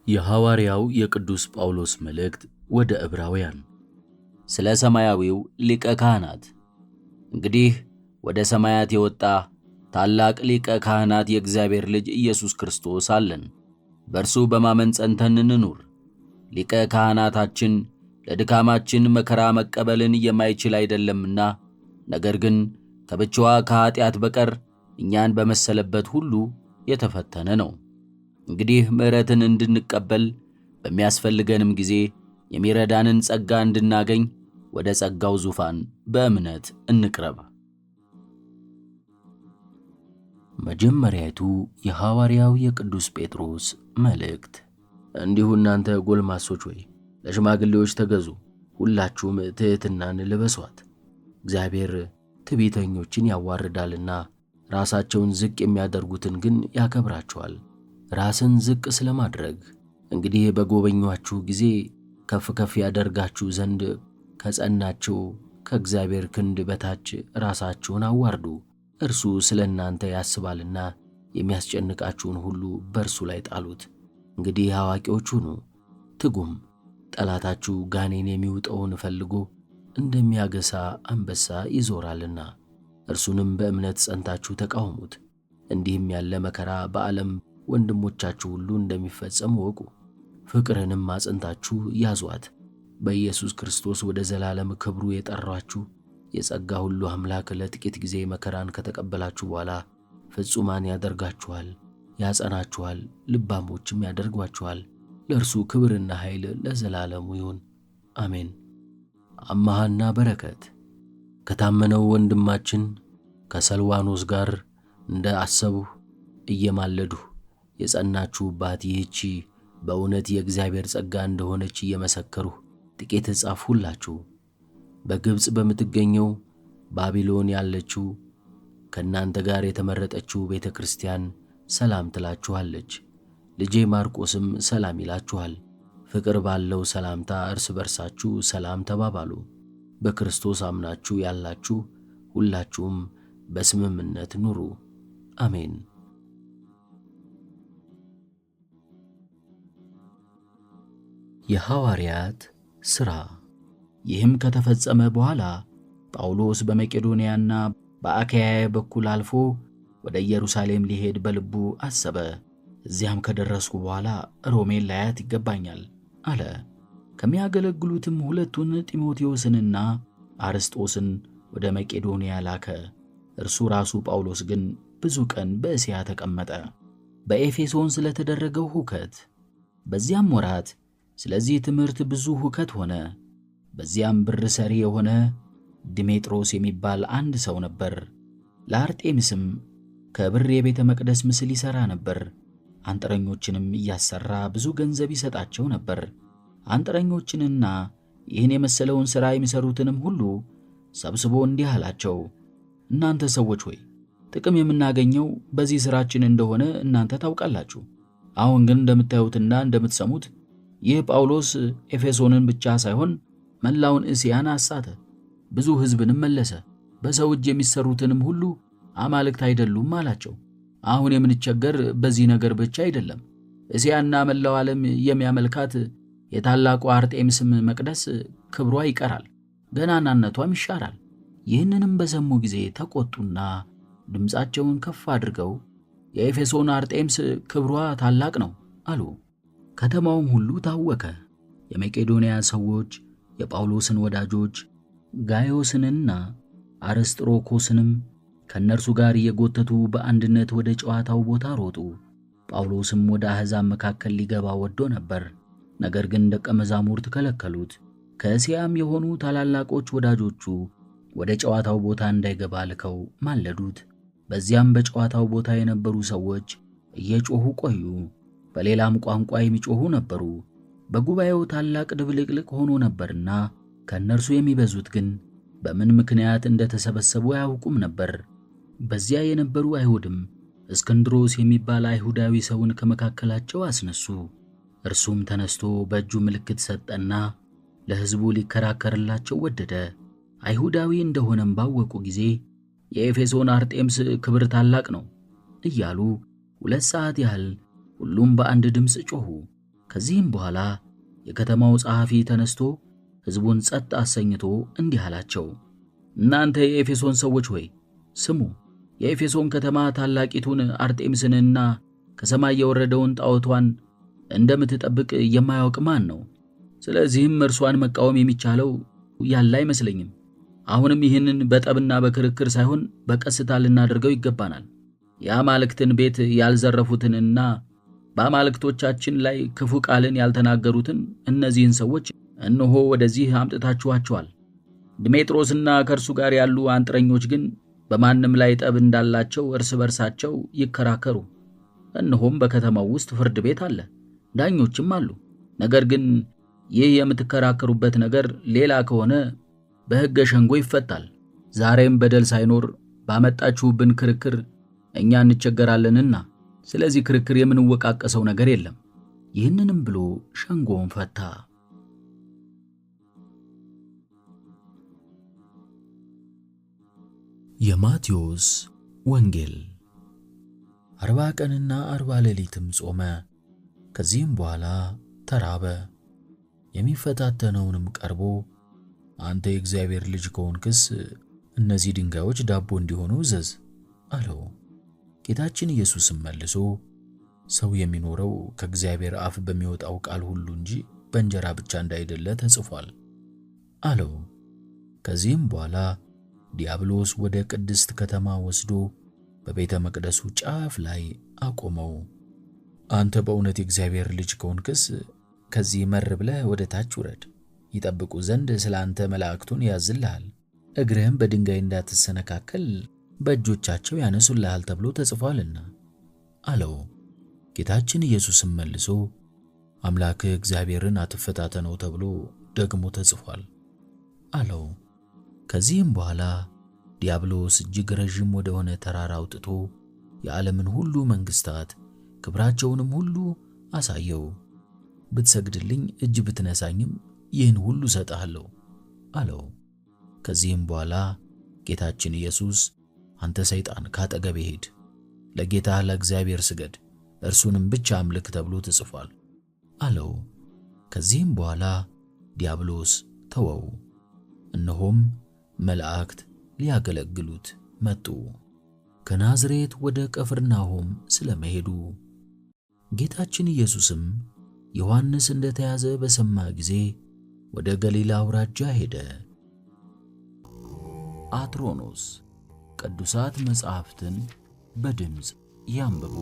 የሐዋርያው የቅዱስ ጳውሎስ መልእክት ወደ ዕብራውያን። ስለ ሰማያዊው ሊቀ ካህናት። እንግዲህ ወደ ሰማያት የወጣ ታላቅ ሊቀ ካህናት የእግዚአብሔር ልጅ ኢየሱስ ክርስቶስ አለን። በእርሱ በማመን ጸንተን እንኑር። ሊቀ ካህናታችን ለድካማችን መከራ መቀበልን የማይችል አይደለምና፣ ነገር ግን ከብቻዋ ከኀጢአት በቀር እኛን በመሰለበት ሁሉ የተፈተነ ነው። እንግዲህ ምሕረትን እንድንቀበል በሚያስፈልገንም ጊዜ የሚረዳንን ጸጋ እንድናገኝ ወደ ጸጋው ዙፋን በእምነት እንቅረብ። መጀመሪያይቱ የሐዋርያው የቅዱስ ጴጥሮስ መልእክት። እንዲሁ እናንተ ጎልማሶች ሆይ ለሽማግሌዎች ተገዙ፣ ሁላችሁም ትሕትናን ልበሷት። እግዚአብሔር ትዕቢተኞችን ያዋርዳልና ራሳቸውን ዝቅ የሚያደርጉትን ግን ያከብራቸዋል። ራስን ዝቅ ስለማድረግ እንግዲህ በጎበኟችሁ ጊዜ ከፍ ከፍ ያደርጋችሁ ዘንድ ከጸናችሁ ከእግዚአብሔር ክንድ በታች ራሳችሁን አዋርዱ። እርሱ ስለ እናንተ ያስባልና የሚያስጨንቃችሁን ሁሉ በእርሱ ላይ ጣሉት። እንግዲህ አዋቂዎች ሁኑ፣ ትጉም። ጠላታችሁ ጋኔን የሚውጠውን ፈልጎ እንደሚያገሳ አንበሳ ይዞራልና፣ እርሱንም በእምነት ጸንታችሁ ተቃወሙት። እንዲህም ያለ መከራ በዓለም ወንድሞቻችሁ ሁሉ እንደሚፈጸም ወቁ። ፍቅርንም አጽንታችሁ ያዟት። በኢየሱስ ክርስቶስ ወደ ዘላለም ክብሩ የጠራችሁ የጸጋ ሁሉ አምላክ ለጥቂት ጊዜ መከራን ከተቀበላችሁ በኋላ ፍጹማን ያደርጋችኋል፣ ያጸናችኋል፣ ልባሞችም ያደርጓችኋል። ለእርሱ ክብርና ኃይል ለዘላለሙ ይሁን፣ አሜን። አምሃና በረከት ከታመነው ወንድማችን ከሰልዋኖስ ጋር እንደ አሰብሁ እየማለድሁ የጸናችሁባት ይህቺ በእውነት የእግዚአብሔር ጸጋ እንደሆነች እየመሰከርሁ ጥቂት ጻፍሁላችሁ። በግብፅ በምትገኘው ባቢሎን ያለችው ከእናንተ ጋር የተመረጠችው ቤተ ክርስቲያን ሰላም ትላችኋለች። ልጄ ማርቆስም ሰላም ይላችኋል። ፍቅር ባለው ሰላምታ እርስ በርሳችሁ ሰላም ተባባሉ። በክርስቶስ አምናችሁ ያላችሁ ሁላችሁም በስምምነት ኑሩ፣ አሜን። የሐዋርያት ሥራ። ይህም ከተፈጸመ በኋላ ጳውሎስ በመቄዶንያና በአካይያ በኩል አልፎ ወደ ኢየሩሳሌም ሊሄድ በልቡ አሰበ። እዚያም ከደረስኩ በኋላ ሮሜን ላያት ይገባኛል አለ። ከሚያገለግሉትም ሁለቱን ጢሞቴዎስንና አርስጦስን ወደ መቄዶንያ ላከ። እርሱ ራሱ ጳውሎስ ግን ብዙ ቀን በእስያ ተቀመጠ። በኤፌሶን ስለተደረገው ሁከት። በዚያም ወራት ስለዚህ ትምህርት ብዙ ሁከት ሆነ። በዚያም ብር ሰሪ የሆነ ዲሜጥሮስ የሚባል አንድ ሰው ነበር። ለአርጤምስም ከብር የቤተ መቅደስ ምስል ይሠራ ነበር። አንጥረኞችንም እያሰራ ብዙ ገንዘብ ይሰጣቸው ነበር። አንጥረኞችንና ይህን የመሰለውን ሥራ የሚሠሩትንም ሁሉ ሰብስቦ እንዲህ አላቸው፣ እናንተ ሰዎች ሆይ ጥቅም የምናገኘው በዚህ ሥራችን እንደሆነ እናንተ ታውቃላችሁ። አሁን ግን እንደምታዩትና እንደምትሰሙት ይህ ጳውሎስ ኤፌሶንን ብቻ ሳይሆን መላውን እስያን አሳተ፣ ብዙ ሕዝብንም መለሰ። በሰው እጅ የሚሠሩትንም ሁሉ አማልክት አይደሉም አላቸው። አሁን የምንቸገር በዚህ ነገር ብቻ አይደለም። እስያና መላው ዓለም የሚያመልካት የታላቁ አርጤምስም መቅደስ ክብሯ ይቀራል፣ ገናናነቷም ይሻራል። ይህንንም በሰሙ ጊዜ ተቆጡና ድምፃቸውን ከፍ አድርገው የኤፌሶን አርጤምስ ክብሯ ታላቅ ነው አሉ። ከተማውም ሁሉ ታወከ። የመቄዶንያ ሰዎች የጳውሎስን ወዳጆች ጋዮስንና አርስጥሮኮስንም ከእነርሱ ጋር እየጎተቱ በአንድነት ወደ ጨዋታው ቦታ ሮጡ። ጳውሎስም ወደ አሕዛብ መካከል ሊገባ ወዶ ነበር፣ ነገር ግን ደቀ መዛሙርት ከለከሉት። ከእስያም የሆኑ ታላላቆች ወዳጆቹ ወደ ጨዋታው ቦታ እንዳይገባ ልከው ማለዱት። በዚያም በጨዋታው ቦታ የነበሩ ሰዎች እየጮኹ ቆዩ። በሌላም ቋንቋ የሚጮኹ ነበሩ። በጉባኤው ታላቅ ድብልቅልቅ ሆኖ ነበርና ከእነርሱ የሚበዙት ግን በምን ምክንያት እንደተሰበሰቡ አያውቁም ነበር። በዚያ የነበሩ አይሁድም እስክንድሮስ የሚባል አይሁዳዊ ሰውን ከመካከላቸው አስነሱ። እርሱም ተነስቶ በእጁ ምልክት ሰጠና ለሕዝቡ ሊከራከርላቸው ወደደ። አይሁዳዊ እንደሆነም ባወቁ ጊዜ የኤፌሶን አርጤምስ ክብር ታላቅ ነው እያሉ 2 ሰዓት ያህል ሁሉም በአንድ ድምፅ ጮኹ። ከዚህም በኋላ የከተማው ጸሐፊ ተነስቶ ሕዝቡን ጸጥ አሰኝቶ እንዲህ አላቸው፣ እናንተ የኤፌሶን ሰዎች ሆይ ስሙ። የኤፌሶን ከተማ ታላቂቱን አርጤምስንና ከሰማይ የወረደውን ጣዖቷን እንደምትጠብቅ የማያውቅ ማን ነው? ስለዚህም እርሷን መቃወም የሚቻለው ያለ አይመስለኝም። አሁንም ይህንን በጠብና በክርክር ሳይሆን በቀስታ ልናደርገው ይገባናል። የአማልክትን ቤት ያልዘረፉትንና በአማልክቶቻችን ላይ ክፉ ቃልን ያልተናገሩትን እነዚህን ሰዎች እነሆ ወደዚህ አምጥታችኋቸዋል። ድሜጥሮስና ከእርሱ ጋር ያሉ አንጥረኞች ግን በማንም ላይ ጠብ እንዳላቸው እርስ በርሳቸው ይከራከሩ። እነሆም በከተማው ውስጥ ፍርድ ቤት አለ፣ ዳኞችም አሉ። ነገር ግን ይህ የምትከራከሩበት ነገር ሌላ ከሆነ በሕገ ሸንጎ ይፈታል። ዛሬም በደል ሳይኖር ባመጣችሁብን ክርክር እኛ እንቸገራለንና ስለዚህ ክርክር የምንወቃቀሰው ነገር የለም። ይህንንም ብሎ ሸንጎውን ፈታ። የማቴዎስ ወንጌል 40 ቀንና 40 ሌሊትም ጾመ። ከዚህም በኋላ ተራበ። የሚፈታተነውንም ቀርቦ አንተ የእግዚአብሔር ልጅ ከሆንክስ እነዚህ ድንጋዮች ዳቦ እንዲሆኑ እዘዝ አለው። ጌታችን ኢየሱስም መልሶ ሰው የሚኖረው ከእግዚአብሔር አፍ በሚወጣው ቃል ሁሉ እንጂ በእንጀራ ብቻ እንዳይደለ ተጽፏል አለው። ከዚህም በኋላ ዲያብሎስ ወደ ቅድስት ከተማ ወስዶ በቤተ መቅደሱ ጫፍ ላይ አቆመው። አንተ በእውነት የእግዚአብሔር ልጅ ከሆንክስ ከዚህ መር ብለህ ወደ ታች ውረድ፣ ይጠብቁ ዘንድ ስለ አንተ መላእክቱን ያዝልሃል፣ እግርህም በድንጋይ እንዳትሰነካከል በእጆቻቸው ያነሱልሃል ተብሎ ተጽፏልና አለው። ጌታችን ኢየሱስም መልሶ አምላክህ እግዚአብሔርን አትፈታተነው ተብሎ ደግሞ ተጽፏል አለው። ከዚህም በኋላ ዲያብሎስ እጅግ ረዥም ወደሆነ ተራራ አውጥቶ የዓለምን ሁሉ መንግሥታት ክብራቸውንም ሁሉ አሳየው። ብትሰግድልኝ እጅ ብትነሳኝም ይህን ሁሉ እሰጥሃለሁ አለው። ከዚህም በኋላ ጌታችን ኢየሱስ አንተ ሰይጣን ካጠገቤ ሂድ፣ ለጌታህ ለእግዚአብሔር ስገድ፣ እርሱንም ብቻ አምልክ ተብሎ ተጽፏል አለው። ከዚህም በኋላ ዲያብሎስ ተወው። እነሆም መላእክት ሊያገለግሉት መጡ። ከናዝሬት ወደ ቅፍርናሆም ስለመሄዱ ጌታችን ኢየሱስም ዮሐንስ እንደተያዘ በሰማ ጊዜ ወደ ገሊላ አውራጃ ሄደ። አትሮኖስ ቅዱሳት መጻሕፍትን በድምፅ ያንብቡ።